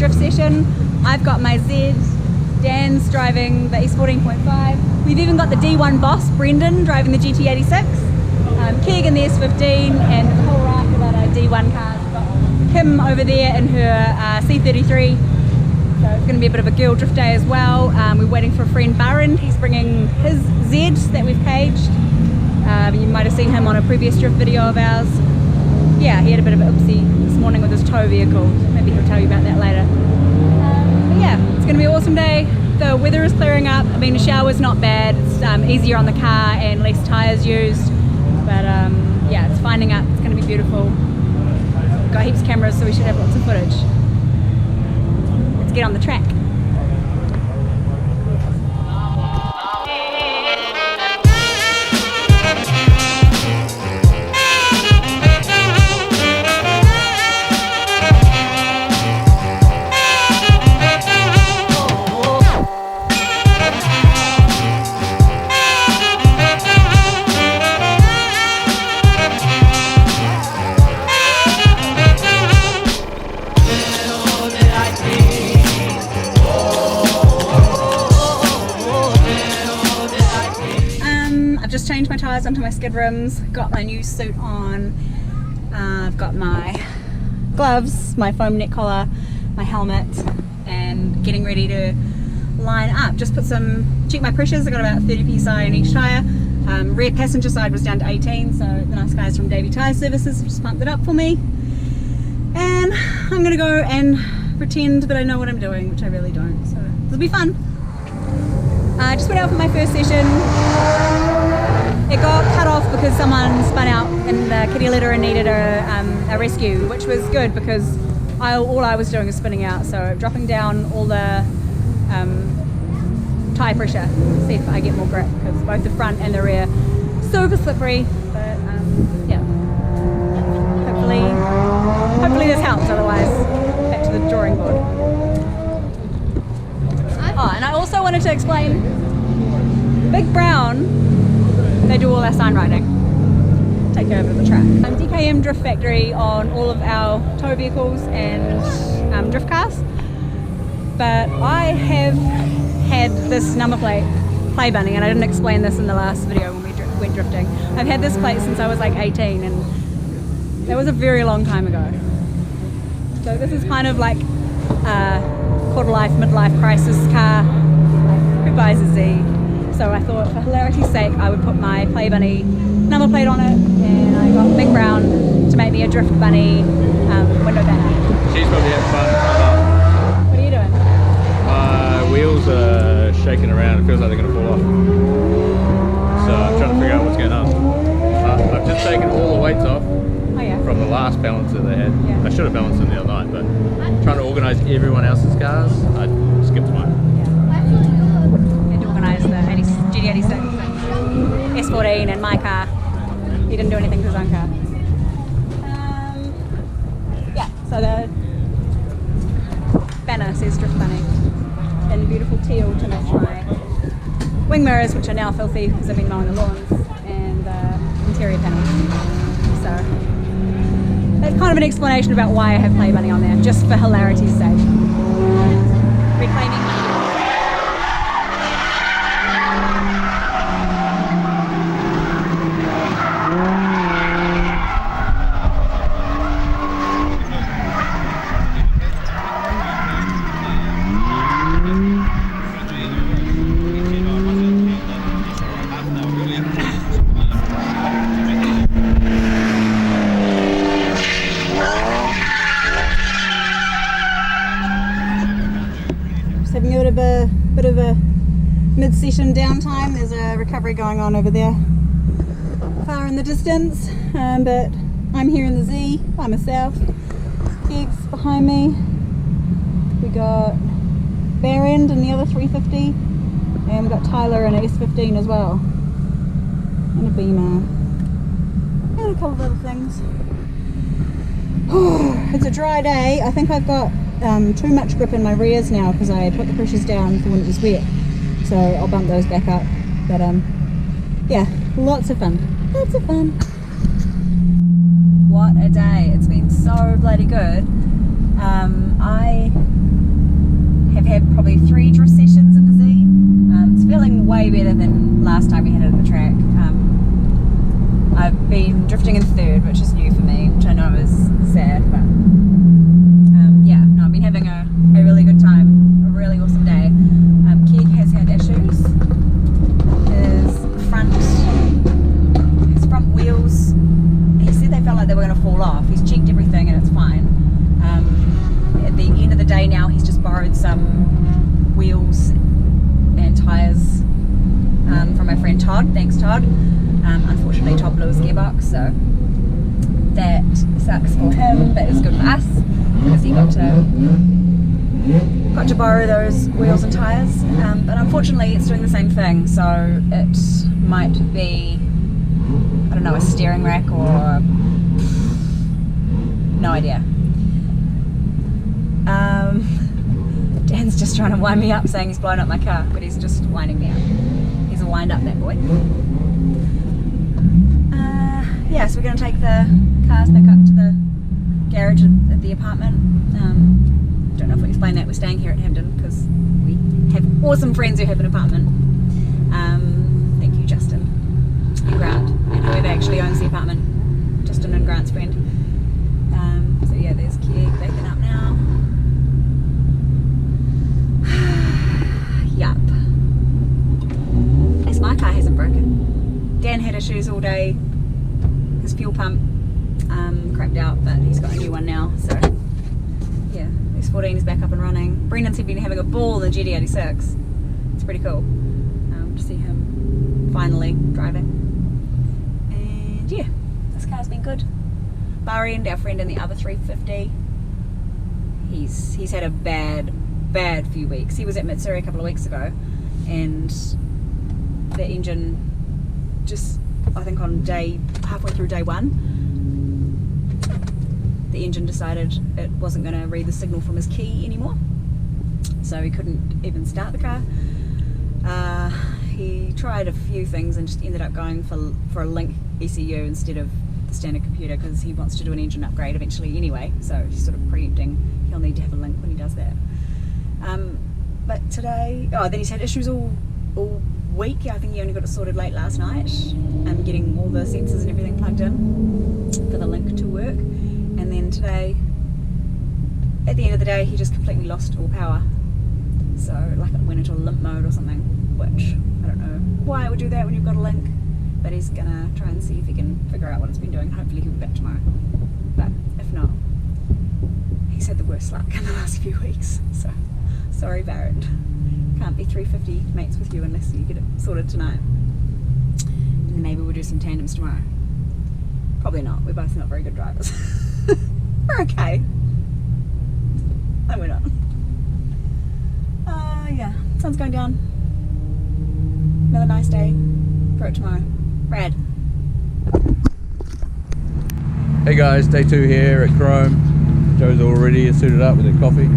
drift session. I've got my Z, Dan's driving the East 14.5. We've even got the D1 boss, Brendan, driving the GT86. Keegan the S15, and the whole raft of other D1 cars. We've got Kim over there in her C33. So it's going to be a bit of a girl drift day as well. We're waiting for a friend, Baron. He's bringing his Z that we've caged. You might have seen him on a previous drift video of ours. Yeah, he had a bit of an oopsie this morning with his tow vehicle. Maybe he'll tell you about that later. But yeah, it's going to be an awesome day. The weather is clearing up. I mean, the shower's not bad. It's easier on the car and less tyres used. But yeah, it's finding up. It's going to be beautiful. We've got heaps of cameras, so we should have lots of footage. Let's get on the track. Changed my tyres onto my skid rims, got my new suit on, I've got my gloves, my foam neck collar, my helmet, and getting ready to line up. Just check my pressures. I got about 30 psi in each tyre. Rear passenger side was down to 18, so the nice guys from Davey Tyre Services just pumped it up for me. And I'm gonna go and pretend that I know what I'm doing, which I really don't, so it'll be fun. I just went out for my first session. It got cut off because someone spun out in the kitty litter and needed a rescue, which was good because all I was doing is spinning out, so dropping down all the tyre pressure, see if I get more grip, because both the front and the rear super slippery. But yeah, hopefully this helps, otherwise back to the drawing board. Oh, and I also wanted to explain, Big Brown, they do all our sign writing, take over the track. DKM Drift Factory on all of our tow vehicles and drift cars, but I have had this number plate, Play Bunny, and I didn't explain this in the last video when we went drifting. I've had this plate since I was like 18, and that was a very long time ago. So this is kind of like a quarter life, midlife crisis car. Who buys a Z? So I thought for hilarity's sake I would put my Play Bunny number plate on it, and I got Big Brown to make me a Drift Bunny window banner. She's probably having fun. What are you doing? My wheels are shaking around, it feels like they're going to fall off. So I'm trying to figure out what's going on. I've just taken all the weights off from the last balancer they had. Yeah. I should have balanced them the other night, but trying to organise everyone else's cars, I skipped mine. The GT86 and S14 and my car. He didn't do anything to his own car. Yeah, so the banner says Drift Bunny in beautiful teal to match my wing mirrors, which are now filthy because I've been mowing the lawns, and the interior panels. So that's kind of an explanation about why I have Play Bunny on there, just for hilarity's sake. Reclaiming my bit of a mid-session downtime. There's a recovery going on over there far in the distance, but I'm here in the Z by myself. Kegs behind me. We got Bare End in the other 350, and we got Tyler in an S15 as well, and a Beamer, and a couple of other things. It's a dry day. I think I've got too much grip in my rears now because I put the pressures down for when it was wet, so I'll bump those back up. But yeah, lots of fun. What a day. It's been so bloody good. I we've had probably 3 drift sessions in the Z. It's feeling way better than last time we had it at the track. I've been drifting in 3rd, which is new for me, which I know is sad, but yeah, no, I've been having a really good time, a really awesome day. Keg has had issues. His front wheels, he said they felt like they were going to fall off. He's checked everything and it's fine. At the end of the day now, he's just borrowed some wheels and tyres from my friend Todd. Thanks, Todd. Unfortunately, Todd blew his gearbox, so that sucks for him, but it's good for us because he got to borrow those wheels and tyres. But unfortunately, it's doing the same thing, so it might be, I don't know, a steering rack or no idea. Dan's just trying to wind me up, saying he's blown up my car, but he's just winding me up. He's a wind up, that boy. Yeah, so we're going to take the cars back up to the garage at the apartment. Don't know if we explained that we're staying here at Hampden because we have awesome friends who have an apartment. Thank you, Justin and Grant, and whoever actually owns the apartment. Justin and Grant's friend. So yeah, there's Keg backing up now. Yup. At least my car hasn't broken. Dan had issues all day. His fuel pump crapped out, but he's got a new one now, so yeah, S14 is back up and running. Brendan's been having a ball in the GT86. It's pretty cool to see him finally driving. And yeah, this car's been good. Bahrain, our friend in the other 350, he's had a bad few weeks. He was at Mitsuri a couple of weeks ago, and the engine just, I think on halfway through day 1, the engine decided it wasn't going to read the signal from his key anymore, so he couldn't even start the car. He tried a few things and just ended up going for a Link ECU instead of the standard computer because he wants to do an engine upgrade eventually anyway, so he's sort of preempting he'll need to have a Link when he does that. But today, then he's had issues all week. I think he only got it sorted late last night, getting all the sensors and everything plugged in for the Link to work. And then today, at the end of the day, he just completely lost all power. So like it went into a limp mode or something, which I don't know why it would do that when you've got a Link, but he's gonna try and see if he can figure out what it's been doing. Hopefully he'll be back tomorrow, but if not, he's had the worst luck in the last few weeks, so sorry Barrett, can't be 350 mates with you unless you get it sorted tonight. And then maybe we'll do some tandems tomorrow. Probably not, we're both not very good drivers. We're okay. No, we're not. Yeah, sun's going down. Another nice day for it tomorrow. Rad. Hey guys, day 2 here at Chrome. Joe's already suited up with her coffee.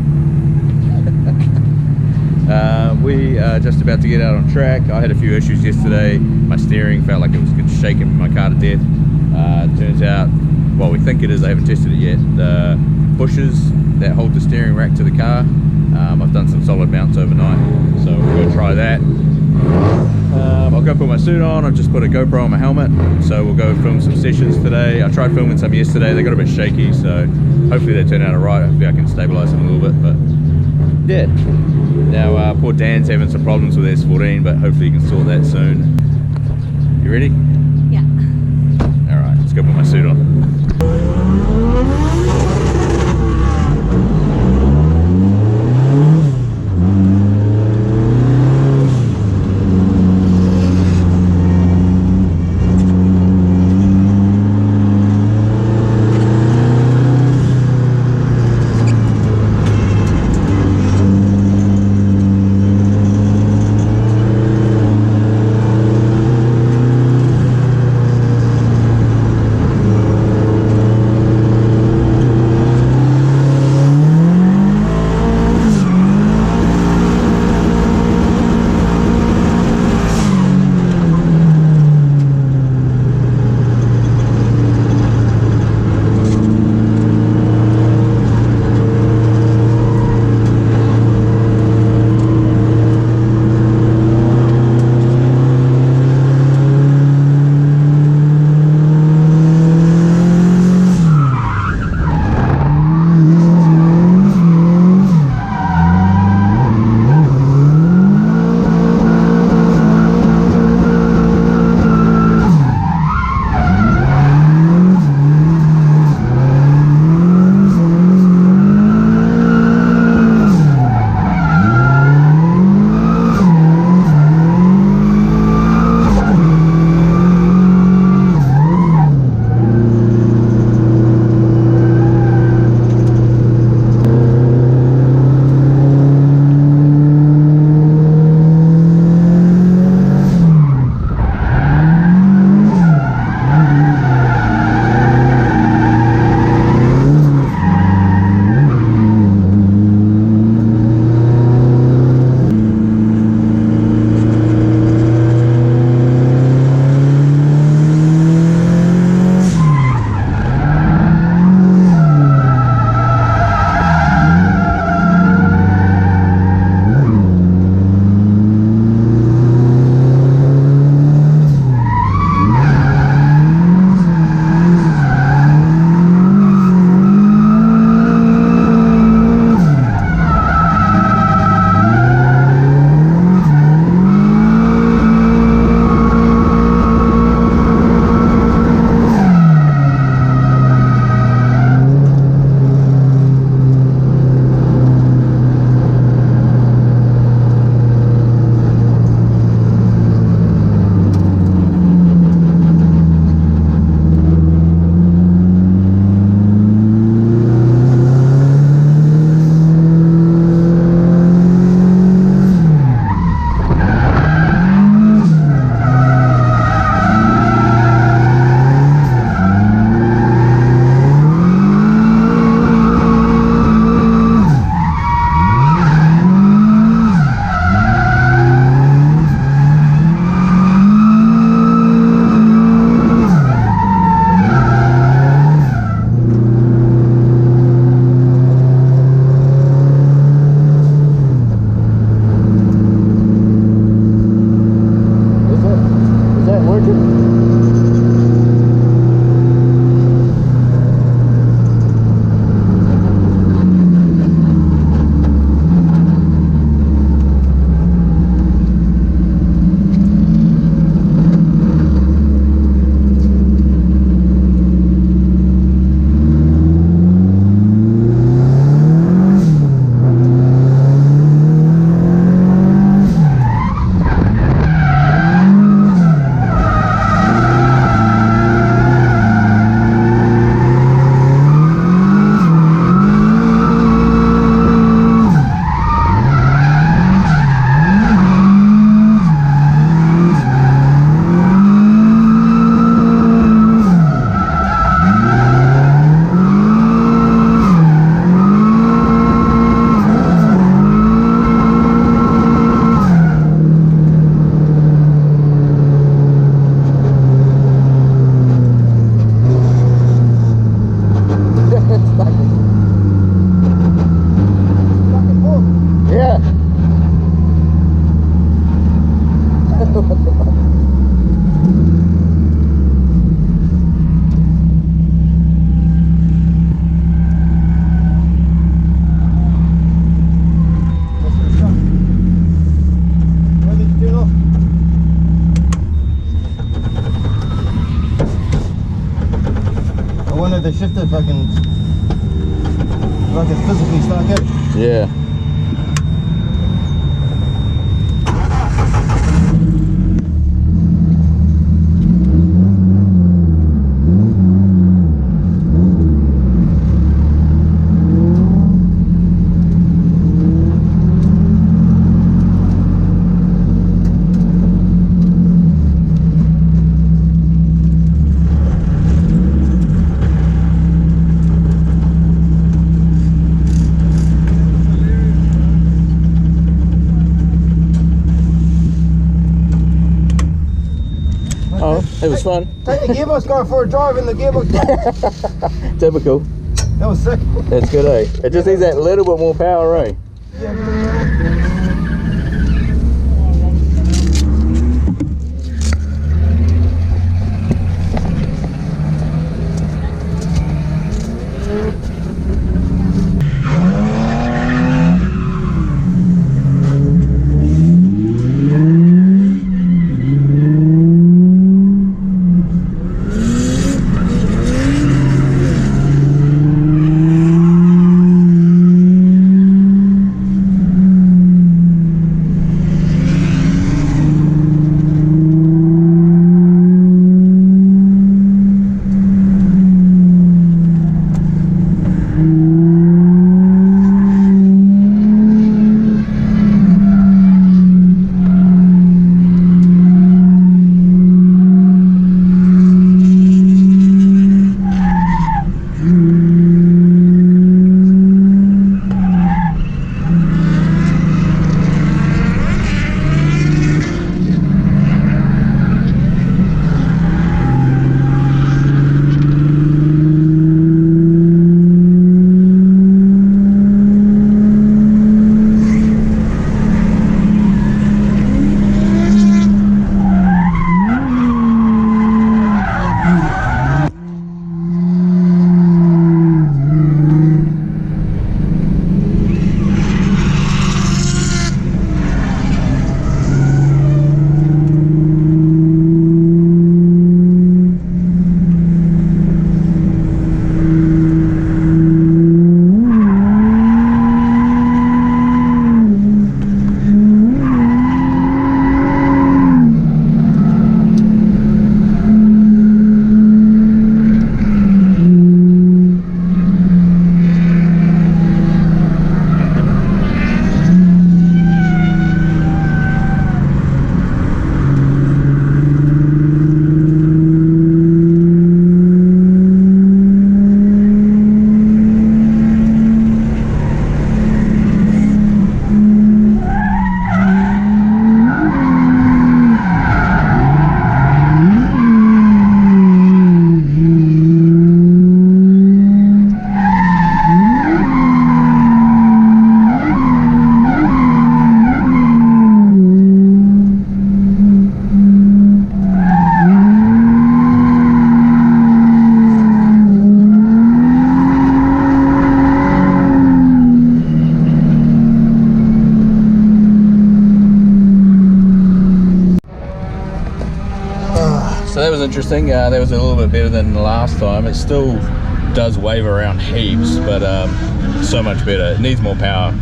We are just about to get out on track. I had a few issues yesterday. My steering felt like it was shaking my car to death. Turns out, well, we think it is, I haven't tested it yet, the bushes that hold the steering rack to the car, I've done some solid mounts overnight, so we're going to try that. I'll go put my suit on. I've just put a GoPro on my helmet, so we'll go film some sessions today. I tried filming some yesterday, they got a bit shaky, so hopefully they turn out alright. Hopefully I can stabilise them a little bit, but yeah. Now poor Dan's having some problems with S14, but hopefully he can sort that soon. You ready? Yeah. Alright, let's go put my suit on. way they shifted fucking physically stuck it. Yeah. Oh, it was fun. Take the gearbox going for a drive in the gearbox. Typical. That was sick. That's good, eh? It just needs that little bit more power, eh? So that was interesting. That was a little bit better than the last time. It still does wave around heaps, but so much better. It needs more power.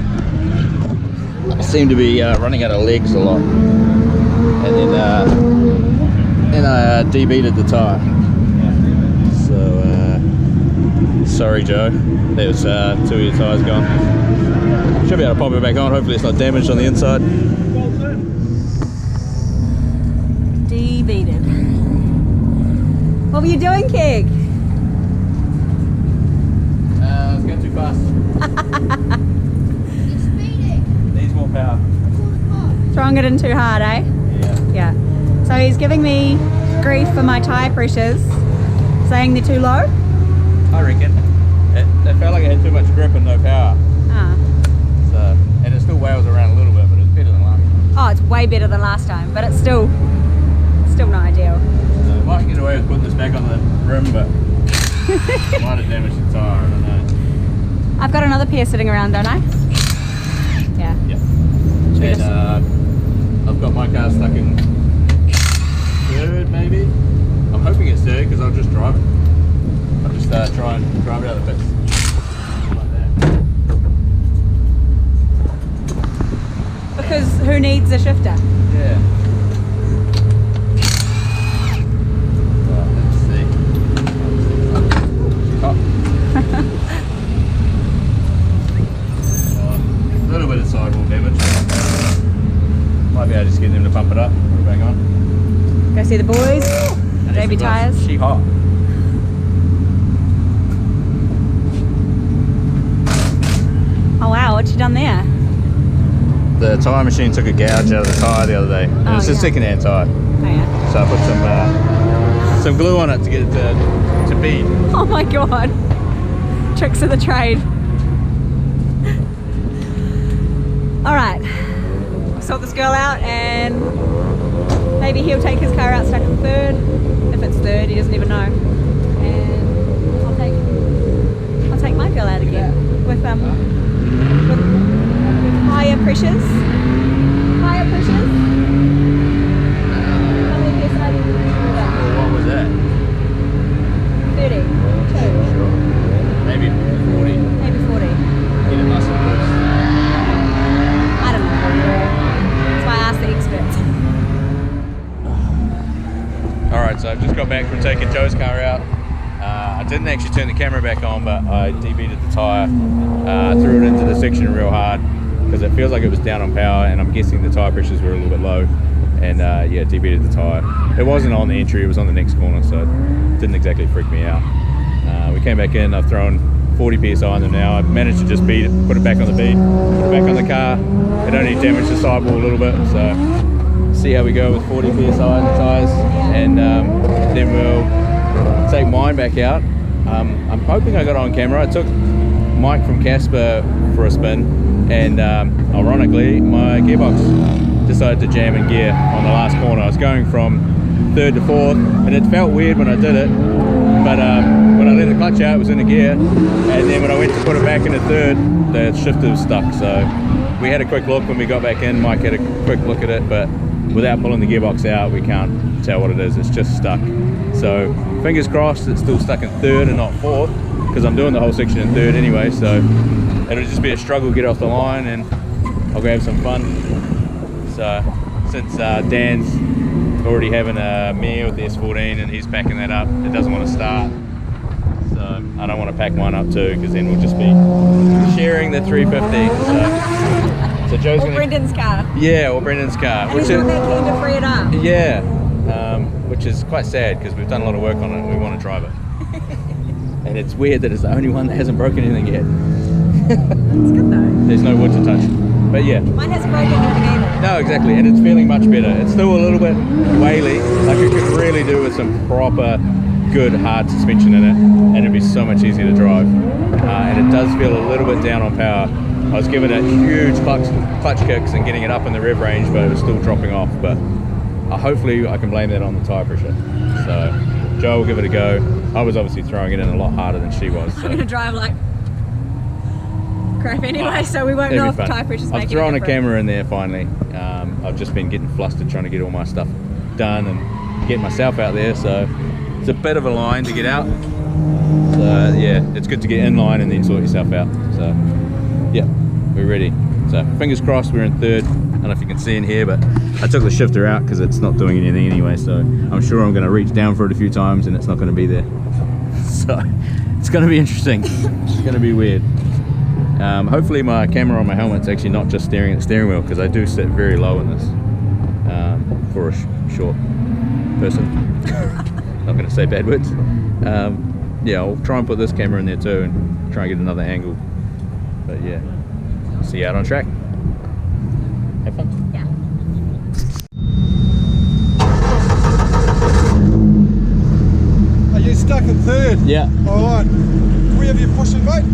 I seem to be running out of legs a lot. And then I debeated the tyre. So sorry Joe, there was 2 of your tyres gone. Should be able to pop it back on. Hopefully it's not damaged on the inside. Debeated. What were you doing, Keg? I was going too fast. It's speeding. Needs more power. Throwing it in too hard, eh? Yeah. Yeah. So he's giving me grief for my tyre pressures, saying they're too low. I reckon. It felt like it had too much grip and no power. Ah. So, and it still wails around a little bit, but it's better than last time. Oh, it's way better than last time, but it's still not ideal. So I might get away with putting this back on the rim, but I might have damaged the tyre, I don't know. I've got another pair sitting around, don't I? Yeah. Yeah. Should we And just- I've got my car stuck in third, maybe. I'm hoping it's third because I'll just drive it. I'll just just try and drive it out of the pits. Like that. Because who needs a shifter? Yeah. Well, let's see. Oh. A little bit of sidewall damage. Might be able to just get them to pump it up. Put it back on. Go see the boys. JB tyres. She hot. Oh wow, what you done there? The tyre machine took a gouge out of the tyre the other day. And it's a yeah. second-hand tyre. Oh yeah. So I put some glue on it to get it to bead. Oh my god. Tricks of the trade. Alright. I'll sort this girl out and maybe he'll take his car out stuck in third. If it's third, he doesn't even know. And I'll take my girl out again. With higher pressures. Higher pressures. How many PSI do you think? What was that? 30. Sure. Maybe 40. Maybe 40. Get it nice and loose. I don't know. That's why I asked the experts. Alright, so I've just got back from taking Joe's car out. I didn't actually turn the camera back on, but I debeaded the tyre, threw it into the section real hard because it feels like it was down on power, and I'm guessing the tyre pressures were a little bit low, and yeah, debeaded the tyre. It wasn't on the entry, it was on the next corner, so it didn't exactly freak me out. We came back in, I've thrown 40 PSI on them now. I've managed to just beat it, put it back on the bead, put it back on the car. It only damaged the sidewall a little bit, so see how we go with 40 PSI in the tyres, and then we'll take mine back out. I'm hoping I got it on camera. I took Mike from Casper for a spin, and ironically my gearbox decided to jam in gear on the last corner. I was going from third to fourth, and it felt weird when I did it, but when I let the clutch out it was in a gear, and then when I went to put it back into third the shifter was stuck. So we had a quick look when we got back in. Mike had a quick look at it, but without pulling the gearbox out we can't tell what it is. It's just stuck. So fingers crossed it's still stuck in third and not fourth, because I'm doing the whole section in third anyway, so it'll just be a struggle to get off the line, and I'll go have some fun. So since Dan's already having a meal with the S14 and he's packing that up, it doesn't want to start, so I don't want to pack mine up too, because then we'll just be sharing the 350. So Joe's Or Brendan's car. Yeah, or Brendan's car. And he's not that keen to free it up. Yeah, which is quite sad because we've done a lot of work on it and we want to drive it. And it's weird that it's the only one that hasn't broken anything yet. It's good though. There's no wood to touch. But yeah. Mine hasn't broken anything either. No, exactly, and it's feeling much better. It's still a little bit whaley, like it could really do with some proper, good, hard suspension in it, and it'd be so much easier to drive. And it does feel a little bit down on power. I was giving it huge clutch kicks and getting it up in the rev range, but it was still dropping off. But hopefully I can blame that on the tyre pressure. So Joe will give it a go. I was obviously throwing it in a lot harder than she was. So. I'm going to drive like crap anyway, so we won't know if the tyre pressure's making I've thrown a difference. camera in there finally. I've just been getting flustered trying to get all my stuff done and get myself out there, so it's a bit of a line to get out. So yeah, it's good to get in line and then sort yourself out. So yeah, we're ready. So fingers crossed we're in third. I don't know if you can see in here, but I took the shifter out because it's not doing anything anyway, so I'm sure I'm going to reach down for it a few times and it's not going to be there. So it's going to be interesting. It's going to be weird. Hopefully my camera on my helmet's actually not just staring at the steering wheel, because I do sit very low in this for a short person. Not going to say bad words. Yeah, I'll try and put this camera in there too and try and get another angle. But yeah, see you out on track. Have fun. Yeah. Are you stuck in third? Yeah. Alright. Can we have you pushing, mate?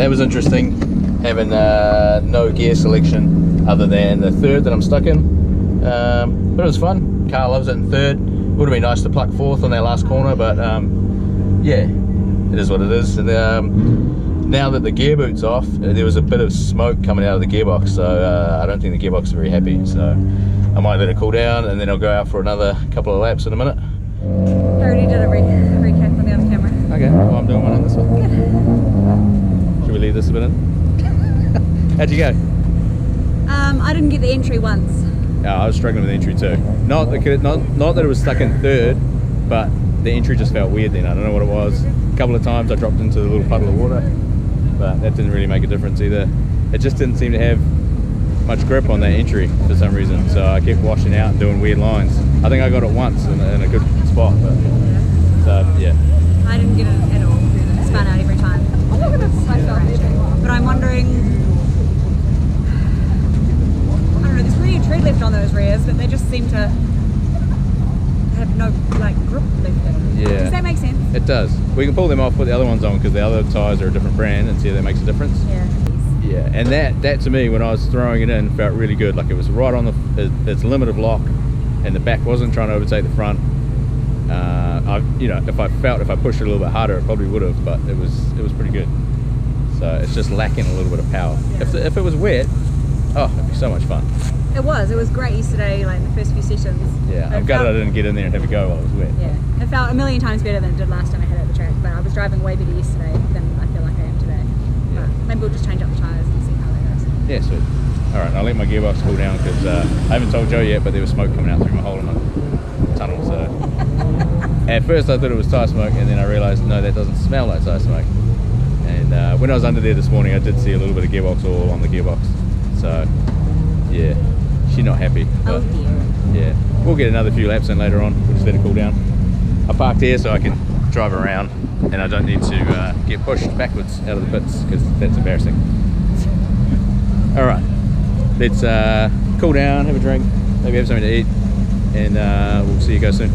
that was interesting, having no gear selection other than the third that I'm stuck in. But it was fun. Car loves it in third. Would have been nice to pluck fourth on that last corner, but yeah, it is what it is. And now that the gear boot's off, there was a bit of smoke coming out of the gearbox, so I don't think the gearbox is very happy. So I might let it cool down, and then I'll go out for another couple of laps in a minute. I already did a recap on the other camera. Okay, well, I'm doing one on this one. Should we leave this a bit in? How'd you go? I didn't get the entry once. Yeah, I was struggling with the entry too. Not that it was stuck in third, but the entry just felt weird then. I don't know what it was. A couple of times I dropped into a little puddle of water, but that didn't really make a difference either. It just didn't seem to have much grip on that entry for some reason, so I kept washing out and doing weird lines. I think I got it once in a good spot, but so yeah. I didn't get it at all. It spun out every time. But I'm wondering, I don't know, there's really a tread left on those rears, but they just seem to have no like grip left in. Yeah. Does that make sense? It does. We can pull them off, put the other ones on, because the other tyres are a different brand, and see if that makes a difference. Yeah. Yeah, and that to me, when I was throwing it in, felt really good. Like it was right on its limit of lock, and the back wasn't trying to overtake the front. If I pushed it a little bit harder, it probably would have, but it was pretty good. So it's just lacking a little bit of power. Yeah. If it was wet, oh, it'd be so much fun. It was great yesterday, like in the first few sessions. Yeah, But I'm gutted I didn't get in there and have a go while it was wet. Yeah, it felt a million times better than it did last time I had it at the track, but I was driving way better yesterday than I feel like I am today. Yeah. But maybe we'll just change up the tyres and see how that goes. Yeah, sweet. Alright, I'll let my gearbox cool down because I haven't told Joe yet, but there was smoke coming out through my hole in my tunnel, so at first I thought it was tyre smoke, and then I realised no, that doesn't smell like tyre smoke. And when I was under there this morning, I did see a little bit of gearbox oil on the gearbox, so yeah, she's not happy. Oh But, dear. yeah, we'll get another few laps in later on. We'll just let it cool down. I parked here so I can drive around, and I don't need to get pushed backwards out of the pits because that's embarrassing. All right, let's cool down, have a drink, maybe have something to eat, and we'll see you guys soon.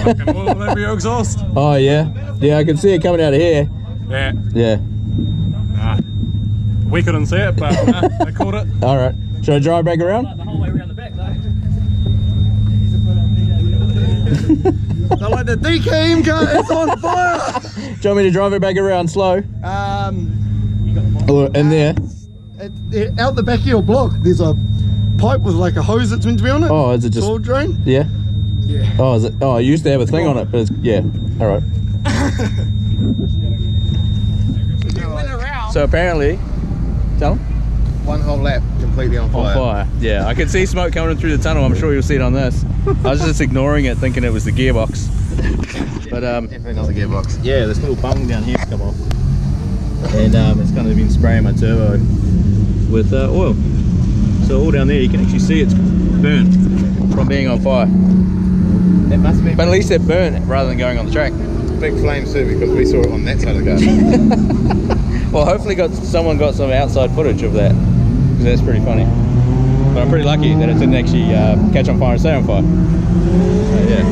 Fucking oil over your exhaust. Oh yeah, yeah, I can see it coming out of here. Yeah. Yeah. Nah. We couldn't see it, but they caught it. All right. Should I drive back around? The whole way around the back though. They're like the DKM car is on fire. Do you want me to drive it back around slow? Or in there? Out the back of your block, there's a pipe with like a hose that's meant to be on it. Oh, is it just? Sword drain. Yeah. Yeah. Oh, is it? Oh, I used to have a thing on it, but it's, yeah. All right. So apparently, tell them. One whole lap completely on fire. On fire. Yeah, I can see smoke coming through the tunnel. I'm sure you'll see it on this. I was just ignoring it, thinking it was the gearbox. But Definitely not the gearbox. yeah, this little bung down here has come off, and it's kind of been spraying my turbo with oil. So all down there, you can actually see it's burnt from being on fire. It must be But at least it burnt rather than going on the track. big flames too, because we saw it on that side of the car. Well, hopefully someone got some outside footage of that, because that's pretty funny. But I'm pretty lucky that it didn't actually catch on fire and stay on fire. So, yeah.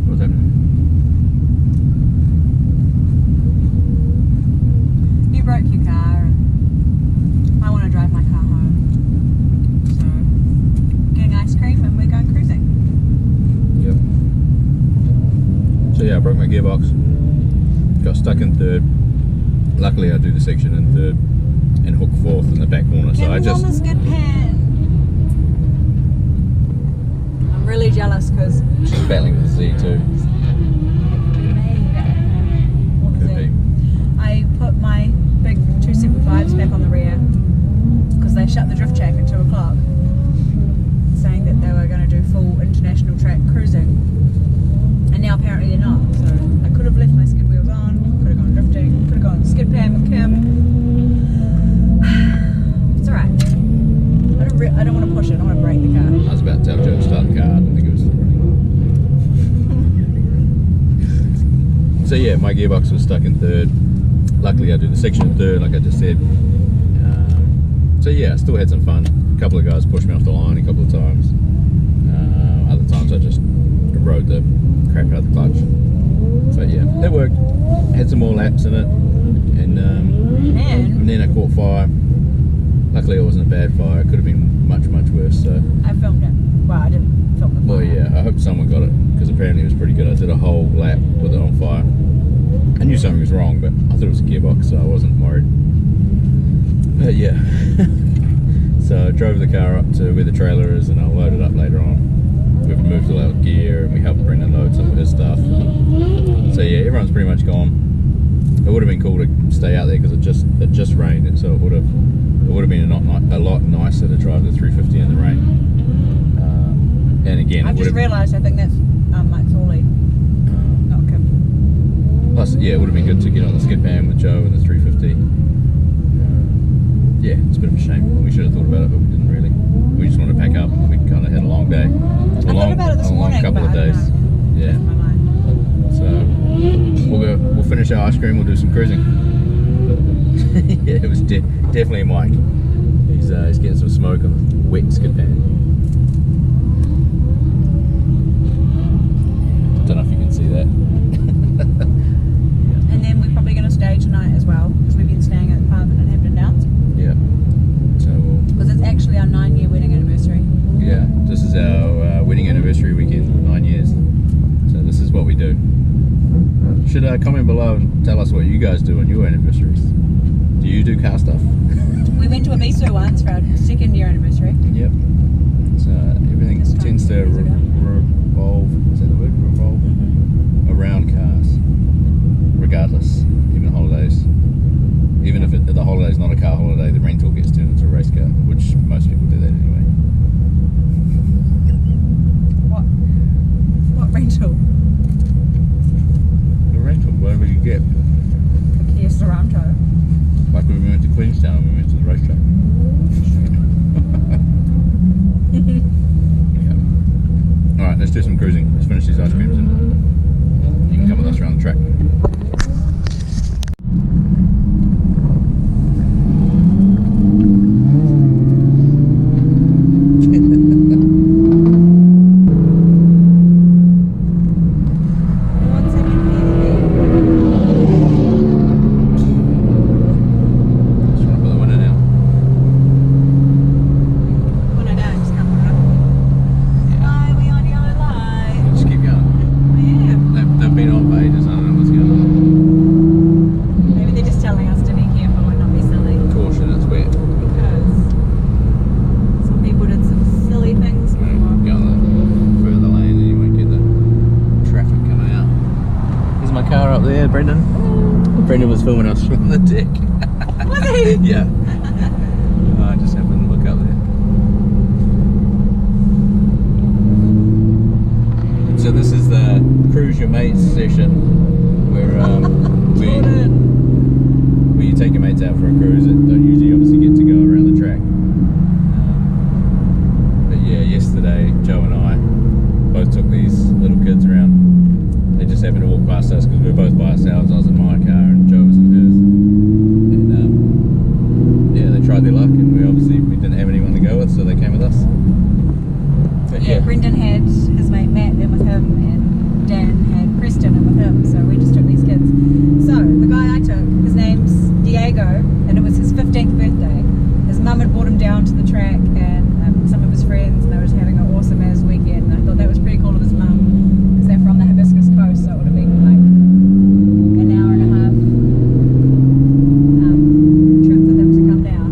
What's happening? You broke your car and I want to drive my car home. So, getting ice cream and we're going cruising. Yep. So yeah, I broke my gearbox. Got stuck in third. Luckily I do the section in third and hook fourth in the back corner. So I just... on the skid pan. I'm really jealous because She's battling with the Z too. Could be. I put my big 275s back on the rear because they shut the drift track at 2 o'clock, saying that they were going to do full international track cruising, and now apparently they're not. So I could have left my skid wheels on, could have gone drifting, could have gone skid pan with Kim. It's alright. I don't want to push it, I want to brake the car. I was about to tell Joe to start the car. I didn't think it was still running. So yeah, my gearbox was stuck in third. Luckily I do the section in third, like I just said. So yeah, I still had some fun. A couple of guys pushed me off the line a couple of times. Other times I just rode the crap out of the clutch. So yeah, that worked. Had some more laps in it, and then I caught fire. Luckily it wasn't a bad fire. It could have been much worse. So I filmed it. Well, I didn't film the fire. well, yeah, I hope someone got it, because apparently it was pretty good. I did a whole lap with it on fire. I knew something was wrong, but I thought it was a gearbox, so I wasn't worried. But yeah, so I drove the car up to where the trailer is, and I'll load it up later on. We've removed all our gear, and we helped Brendan load some of his stuff. So yeah, everyone's pretty much gone. It would have been cool to stay out there because it just rained, and so it would have been a lot nicer to drive the 350 in the rain. And again, I've just realised I think that's Mike Thorley, not Kim. Plus, yeah, it would have been good to get on the skid pan with Joe and the 350. Yeah, it's a bit of a shame. We should have thought about it, but we didn't really. We just wanted to pack up. We kind of had a long day. I thought about it this morning, couple of but I don't days. know. Yeah. My mind. So we'll finish our ice cream. We'll do some cruising. Yeah, it was definitely Mike. He's getting some smoke on the wet skid pan. Don't know if you can see that. And then we're probably going to stay tonight as well, because we've been staying at the pub in Hampton Downs. Yeah. So Because it's actually our 9-year wedding anniversary. yeah, this is our wedding anniversary weekend, 9 years. So this is what we do. Should comment below and tell us what you guys do on your anniversaries. Do you do car stuff? We went to Ibiza once for our 2nd year anniversary. Yep. So everything This time, tends to years ago. revolve, is that the word? Revolve? Around cars. Regardless. Even holidays. Even if the holiday's not a car holiday, the rental gets turned into a race car, which most people do that anyway. What rental? The rental, whatever you get. A Kia Sorento. Like when we went to Queenstown and we went to the racetrack. Yeah. Alright, let's do some cruising. Let's finish these ice creams and you can come with us around the track. up there, Brendan. Brendan was filming us from the deck. Was he? Yeah. I just happened to look up there. So this is the Cruise Your Mates session, where where you take your mates out for a cruise that don't usually obviously get to go around the track. But yeah, yesterday Joe and I both took these little kids around. They just happened to walk past us because we were both by ourselves. I was in my car and Joe was in hers. And yeah, they tried their luck, and we didn't have anyone to go with, so they came with us. But Yeah, Brendan had his mate Matt in with him, and Dan had Preston in with him, so we just took these kids. So the guy I took, his name's Diego, and it was his 15th birthday. His mum had brought him down to the track, and some of his friends, and they were just having an awesome as weekend. And I thought that was pretty cool of his mum, because they're from the Hibiscus coast, so it would have been like an hour and a half trip for them to come down.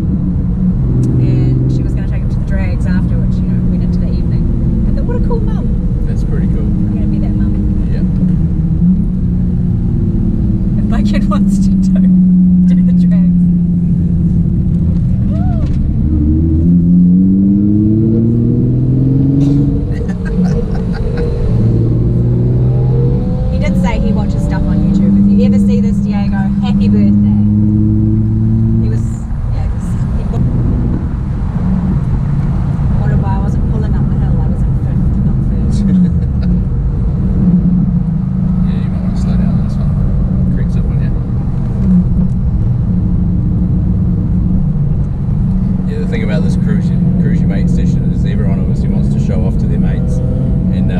And she was going to take him to the drags after, which, you know, went into the evening. I thought, what a cool mum. that's pretty cool. I'm going to be that mum. Yeah. If my kid wants to do the drags. He did say he watches stuff on YouTube. If you ever see this, Diego, happy birthday. He was, yeah, he wondered why I wasn't pulling up the hill. I was in 5th, not 1st. Yeah, you might want to slow down on this one. Creeps up on you. Yeah, the thing about this cruise your mates session is everyone obviously wants to show off to their mates. And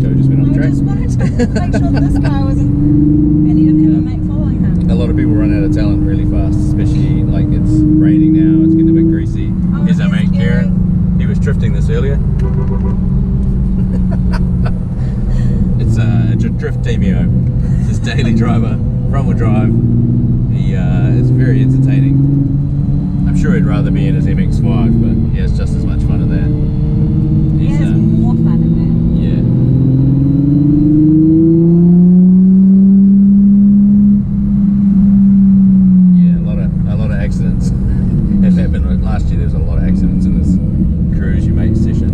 Joe just went off I track. just wanted to make sure that this guy wasn't, and he didn't have a mate following him. A lot of people run out of talent really fast, especially like it's raining now, it's getting a bit greasy. Oh, Here's our yes, mate Kieran. He was drifting this earlier. It's a drift Demio. It's his daily driver, front wheel drive. It's very entertaining. I'm sure he'd rather be in his MX-5, but he has just as much fun in that. He has more fun in that. Yeah. Yeah, a lot of accidents have happened. Last year there was a lot of accidents in this Cruise Your Mate session.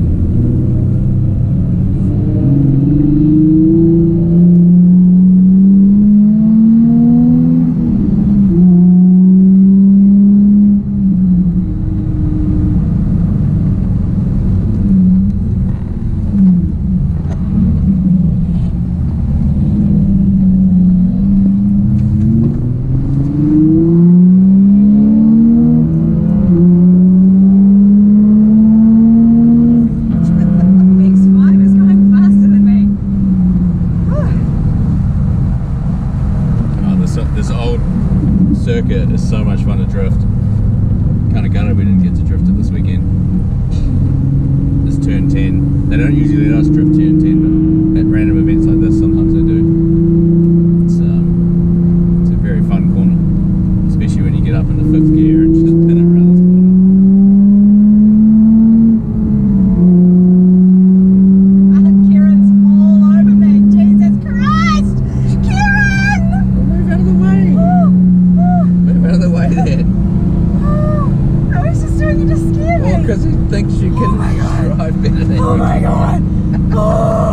MX-5 is going faster than me. Oh, this old circuit is so much fun to drift. Kind of gutted we didn't get to drift it this weekend. This turn 10. They don't usually let us drift turn 10, but at random events like this, sometimes they do. It's a very fun corner, especially when you get up into 5th gear and just pin it around this corner. Kieran's all over me. Jesus Christ! Kieran! Move out of the way! Move out of the way there. I was just doing it to scare me. Well, because he thinks you can drive better than you. Oh my god! Oh!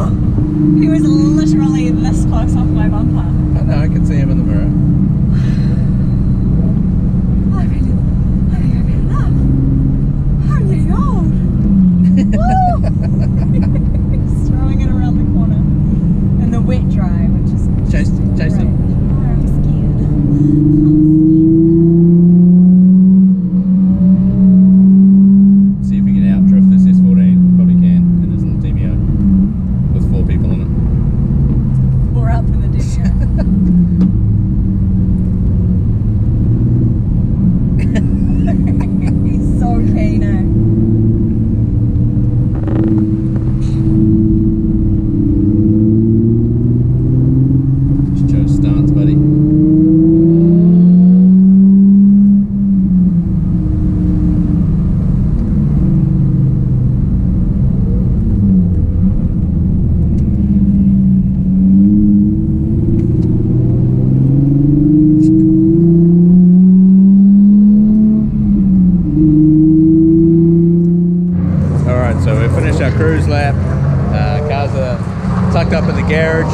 tucked up in the garage.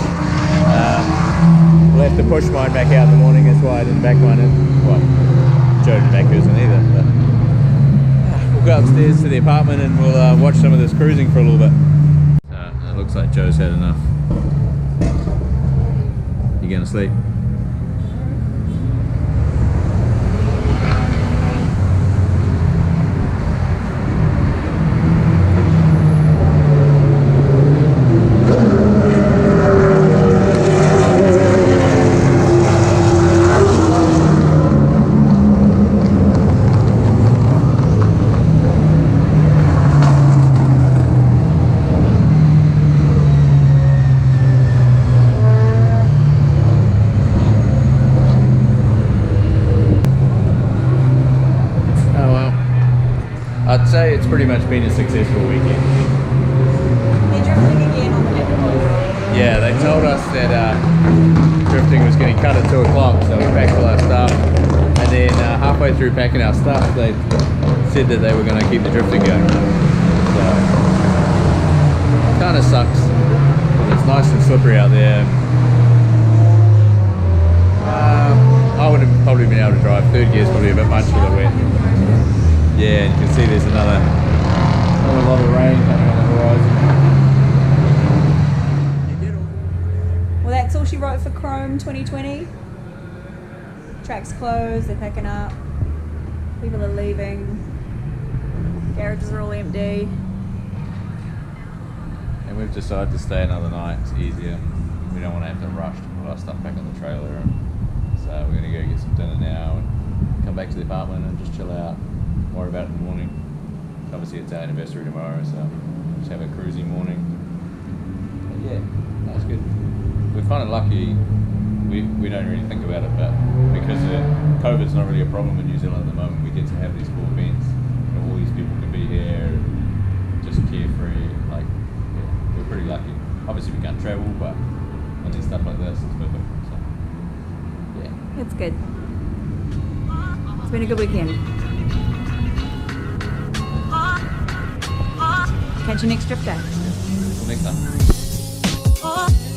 We'll have to push mine back out in the morning. That's why I didn't back mine in. Well, Joe didn't back hers in either. But, we'll go upstairs to the apartment and we'll watch some of this cruising for a little bit. It looks like Joe's had enough. You gonna sleep? I'd say it's pretty much been a successful weekend. They're drifting again on the netball. Yeah, they told us that drifting was going to cut at 2 o'clock, so we packed all our stuff. And then halfway through packing our stuff, they said that they were going to keep the drifting going. So, kind of sucks. It's nice and slippery out there. I would have probably been able to drive. Third gear's probably a bit much for the wet. Yeah, and you can see there's another lot of rain coming on the horizon. Well, that's all she wrote for Chrome 2020. Track's closed, they're packing up. People are leaving. Garages are all empty. And we've decided to stay another night. It's easier. We don't want to have to rush to put our stuff back on the trailer. So we're going to go get some dinner now and come back to the apartment and just chill out. More about it in the morning. Obviously it's our anniversary tomorrow, so just have a cruisy morning. But yeah, that's good. We're kind of lucky. We don't really think about it, but because COVID's not really a problem in New Zealand at the moment, we get to have these cool events. You know, all these people can be here, just carefree. Like, yeah, we're pretty lucky. Obviously we can't travel, but when there's stuff like this, it's perfect. So, yeah. It's good. It's been a good weekend. Catch you next drift day. Till next time.